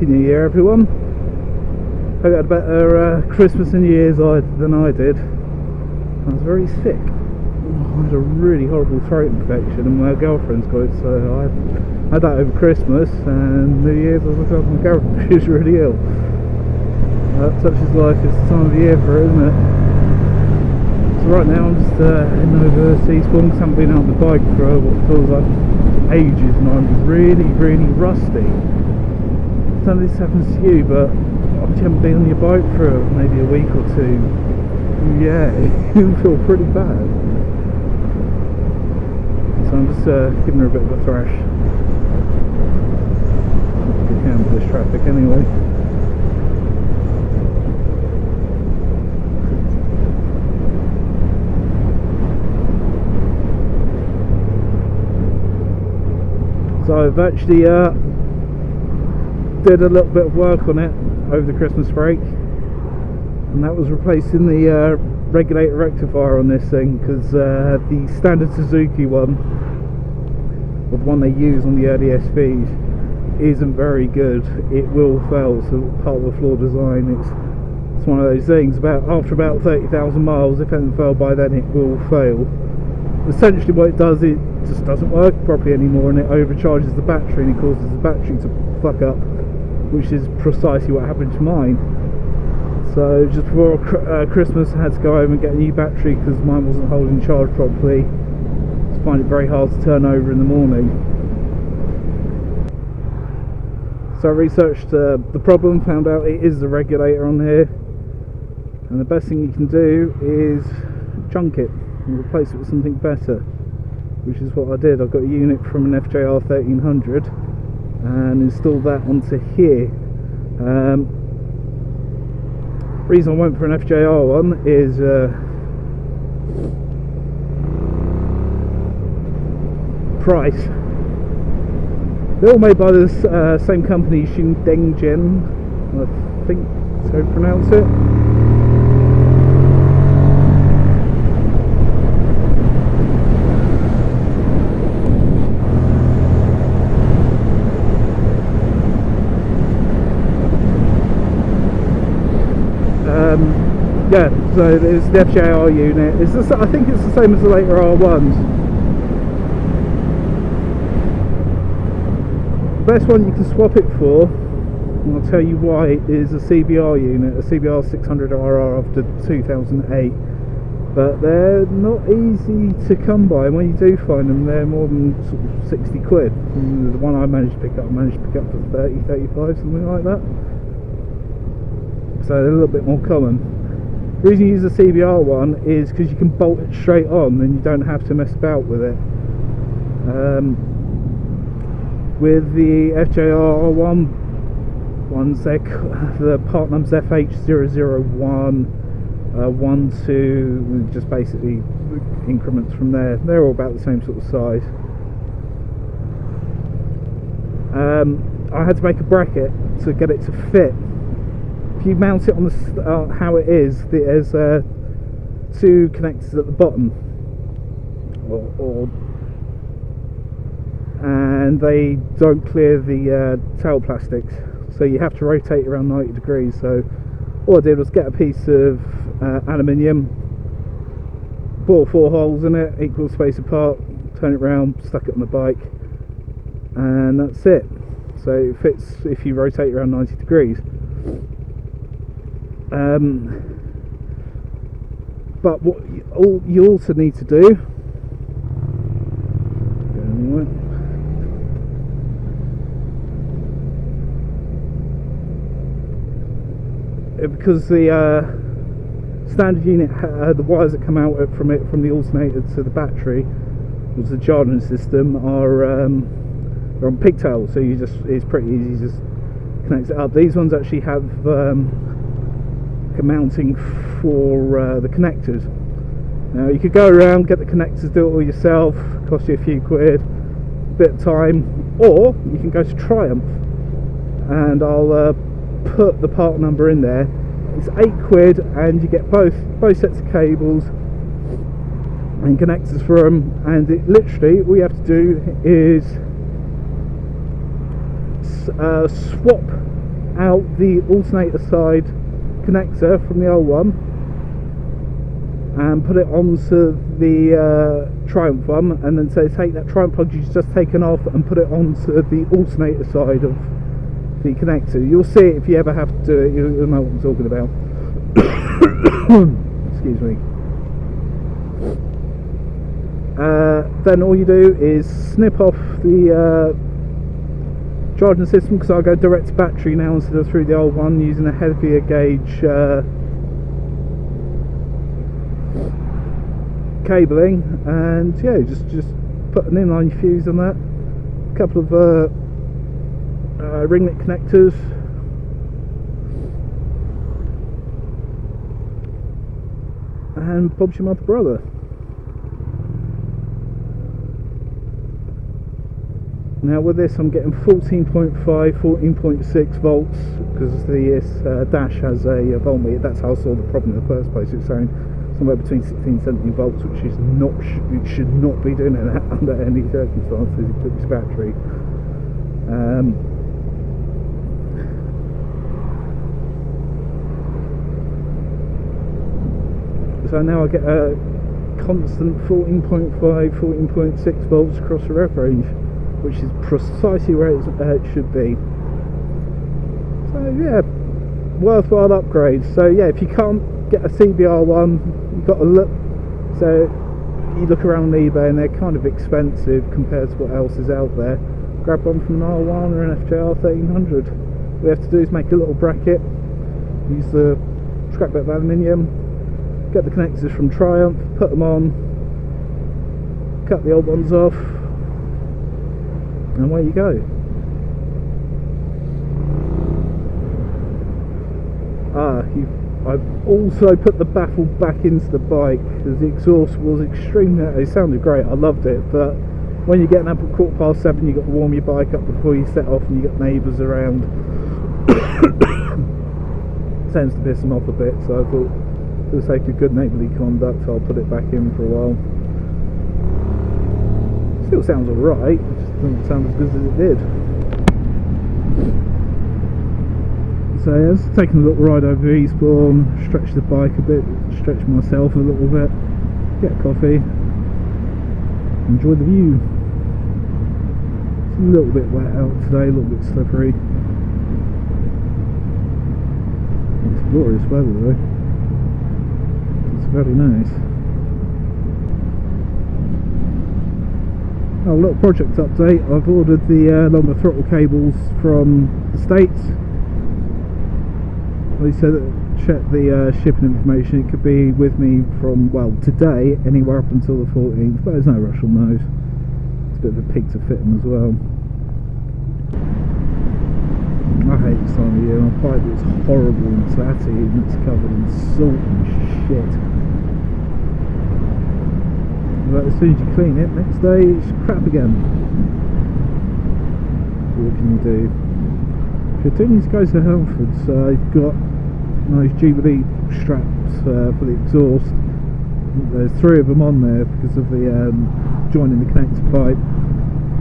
Happy New Year, everyone. Hope you had a better Christmas and New Year's than I did. I was very sick. I had a really horrible throat infection, and my girlfriend's got it, so I had that over Christmas, and New Year's I was looking after my girlfriend. She was really ill. Such is life, it's the time of the year for it, isn't it? So right now I'm just heading over to Eastbourne, because I haven't been out on the bike for what feels like ages, and I'm really rusty. I don't know if this happens to you, but if you haven't been on your bike for maybe a week or two, yeah, you feel pretty bad. So I'm just giving her a bit of a thrash. If you can with this traffic anyway. So I've actually did a little bit of work on it over the Christmas break, and that was replacing the regulator rectifier on this thing, because the standard Suzuki one, or the one they use on the early SVs, isn't very good. It will fail, so part of the flaw design. It's one of those things, after about 30,000 miles, if it hasn't failed by then, it will fail. Essentially what it does, it just doesn't work properly anymore, and it overcharges the battery, and it causes the battery to fuck up, which is precisely what happened to mine. So just before Christmas I had to go home and get a new battery, because mine wasn't holding charge properly. I just find it very hard to turn over in the morning. So I researched the problem, found out it is the regulator on here, and the best thing you can do is junk it and replace it with something better, which is what I did. I got a unit from an FJR 1300 and installed that onto here. Reason I went for an FJR one is price. They're all made by this same company, Shindenggen, I think that's how you pronounce it. Yeah, so it's the FJR unit. I think it's the same as the later R1s. The best one you can swap it for, and I'll tell you why, is a CBR unit, a CBR 600RR after 2008. But they're not easy to come by, and when you do find them, they're more than sort of 60 quid. And the one I managed to pick up for 30, 35, something like that. So they're a little bit more common. The reason you use the CBR one is because you can bolt it straight on, and you don't have to mess about with it. With the FJR ones, the part number's FH001, 1, 2, just basically increments from there. They're all about the same sort of size. I had to make a bracket to get it to fit. If you mount it on the how it is, there's two connectors at the bottom, and they don't clear the tail plastics, so you have to rotate around 90 degrees. So all I did was get a piece of aluminium, bore 4 holes in it, equal space apart, turn it round, stuck it on the bike, and that's it. So it fits if you rotate around 90 degrees. But what you also need to do, because the standard unit, the wires that come out from the alternator to the battery, was the charging system, are on pigtails, so it's pretty easy to just connect it up. These ones actually have a mounting for the connectors. Now you could go around, get the connectors, do it all yourself, cost you a few quid, a bit of time, or you can go to Triumph, and I'll put the part number in there. It's 8 quid, and you get both sets of cables and connectors for them, and it literally, all you have to do is swap out the alternator side connector from the old one and put it onto the Triumph one, and then say take that Triumph plug you've just taken off and put it onto the alternator side of the connector. You'll see it if you ever have to do it, you'll know what I'm talking about. Excuse me. Then all you do is snip off the charging system, because I go direct to battery now instead of through the old one, using a heavier gauge cabling, and yeah, just put an inline fuse on that, a couple of ringlet connectors, and Bob's your mother brother. Now with this I'm getting 14.5, 14.6 volts, because this dash has a voltmeter. That's how I saw the problem in the first place. It's saying somewhere between 16 and 17 volts, which is not, it should not be doing that under any circumstances. It puts battery. So now I get a constant 14.5, 14.6 volts across the rev range, which is precisely where it should be. So yeah, worthwhile upgrade. So yeah, if you can't get a CBR one, you've got to look. So you look around on eBay and they're kind of expensive compared to what else is out there. Grab one from an R1 or an FJR 1300. All you have to do is make a little bracket, use the scrap bit of aluminium, get the connectors from Triumph, put them on, cut the old ones off, and away you go. I've also put the baffle back into the bike, because the exhaust was extremely, it sounded great, I loved it, but when you're getting up at 7:15 you've got to warm your bike up before you set off, and you've got neighbours around. Tends to piss them off a bit, so I thought for the sake of good neighbourly conduct I'll put it back in for a while. Still sounds alright, it just doesn't sound as good as it did. So yeah, I was taking a little ride over Eastbourne, stretch the bike a bit, stretch myself a little bit, get a coffee, enjoy the view. It's a little bit wet out today, a little bit slippery. It's glorious weather though. It's very nice. Oh, little project update. I've ordered the longer throttle cables from the States. They said that check the shipping information. It could be with me from, well, today, anywhere up until the 14th, but there's no rush on those. It's a bit of a pig to fit them as well. I hate this time of year. My bike is horrible and tatty, and it's covered in salt and shit. But as soon as you clean it, next day it's crap again. So what can you do? If you do need to go to Helford, you've got those Jubilee straps for the exhaust. There's 3 of them on there because of the joining the connector pipe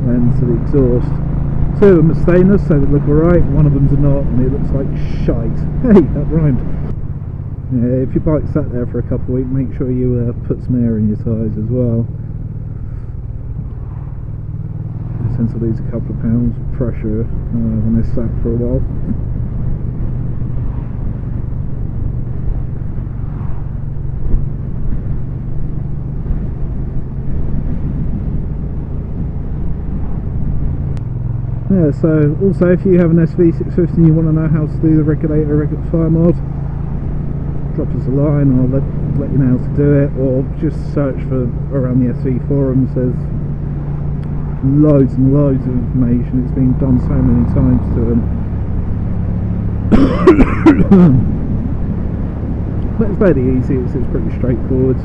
and to the exhaust. 2 of them are stainless, so they look alright. 1 of them's not, and it looks like shite. Hey, that rhymed. Yeah, if your bike's sat there for a couple of weeks, make sure you put some air in your tyres as well. It tends to lose a couple of pounds of pressure when they're sat for a while. Yeah, so also if you have an SV650 and you want to know how to do the regulator rectifier mod, drop us a line, I'll let you know how to do it, or just search for around the SV forums. There's loads and loads of information. It's been done so many times to them. But it's very easy, it's pretty straightforward.